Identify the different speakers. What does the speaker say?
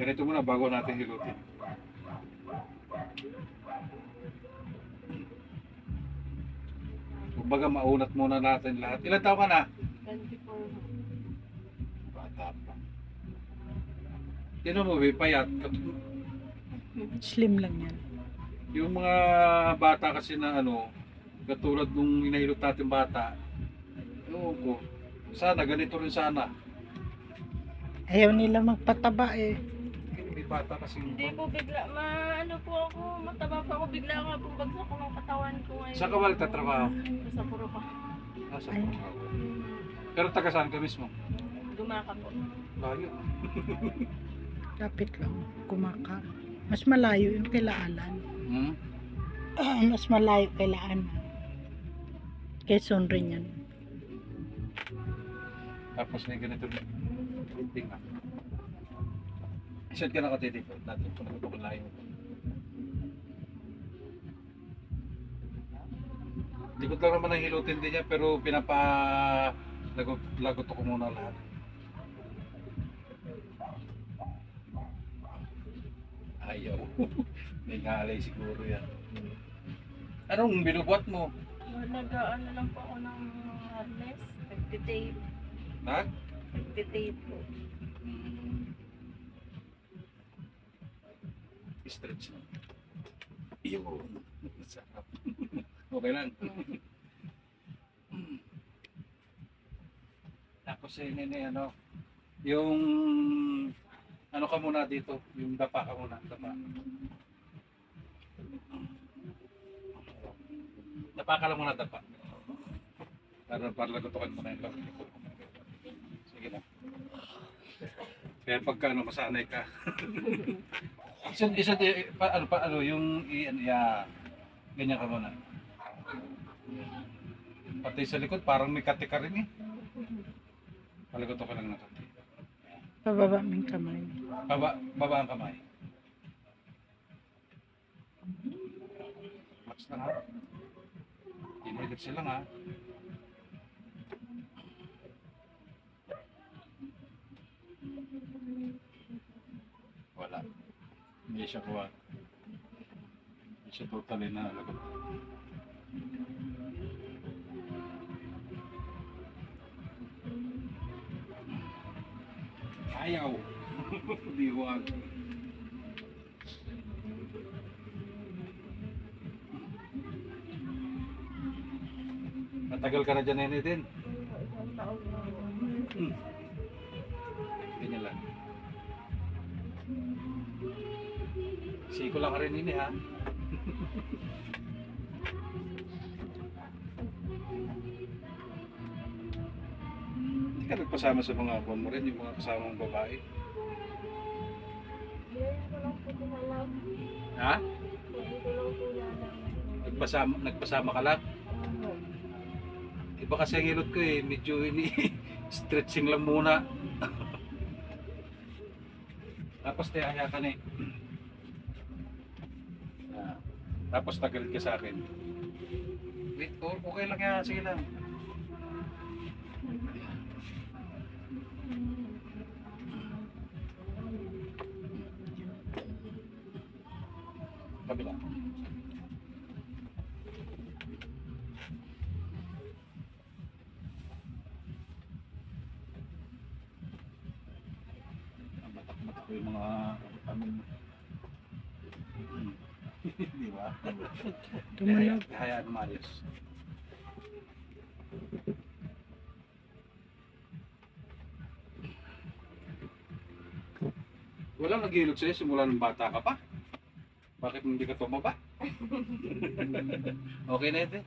Speaker 1: Ganito muna bago natin hilutin. Kumbaga maunat muna natin lahat. Ilan taon ka na?
Speaker 2: 24.
Speaker 1: Bata pa. Tinan mo, payat.
Speaker 3: Slim lang yan.
Speaker 1: Yung mga bata kasi na ano, katulad nung inahilot natin bata, ewan ko, sana ganito rin sana.
Speaker 3: Ayaw nila magpataba eh.
Speaker 1: May bata kasi
Speaker 2: Hindi po bigla, ano po ako, mataba pa ako, bigla nga po bagsak ko ng katawan ko ngayon.
Speaker 1: Saan ka ba nagtatrabaho?
Speaker 2: Sa puro pa.
Speaker 1: Nasa trabaho. Pero taga saan ka mismo?
Speaker 2: Dumaka po.
Speaker 1: Layo.
Speaker 3: Lapit lang. Kumaka. Mas malayo yung kilaalan.
Speaker 1: Hmm?
Speaker 3: Mas malayo kailaan. Quezon rin yan.
Speaker 1: Tapos may ganito rin. Tingnan. Saan ka nakatitikot natin kung nagpapalayo ko? Likod lang naman ang hilutin din niya pero lagot ko muna lahat. Ayaw. May ngalay siguro yan. Anong binubuhat mo?
Speaker 2: Nag-ano lang po ako ng harness, nagtitape.
Speaker 1: Nag?
Speaker 2: Nagtitape po.
Speaker 1: Stretch lang. Yun. Sarap. Okay lang. Tapos ano, yung ano ka muna dito, yung dapa ka muna, dapa. Dapa ka lang muna, dapa. Para lagotokan mo na yung lagot ko. Sige na. Kaya pagka ano, masanay ka. Ano, yung ganyan ka muna. Pati sa likod, parang may kati ka rin eh. Palagot ko lang na kati.
Speaker 3: Pababa mo yung kamay.
Speaker 1: Baba ang kamay. Relax lang ha. Relax lang ha. Wala. Hindi siya kuha. Hindi siya totally na lagot. Ayaw. Di huwag. Matagal ka na dyan, Nene din.
Speaker 2: Isang taon na.
Speaker 1: Ganyan lang. Siko lang ka rin ini ha. Hindi ka nagpasama sa mga kuwan mo rin, yung mga kasamang babae.
Speaker 2: Ngayon ko lang po tinalam.
Speaker 1: Ha?
Speaker 2: Ngayon ko lang po tinalam.
Speaker 1: Nagpasama ka lang? Iba kasi ang hilot ko eh, medyo stretching lang muna. Tapos tihaya ka na eh. Tapos tagalit ka sa akin. Wait, okay lang yan, sige lang. Kabila. Matak-matak ko yung mga amin. Di ba?
Speaker 3: Tumunog.
Speaker 1: Hayaan mo ayos. Walang naghihilot sa'yo simula ng bata ka pa? Bakit hindi ka tumaba? Okay na ito.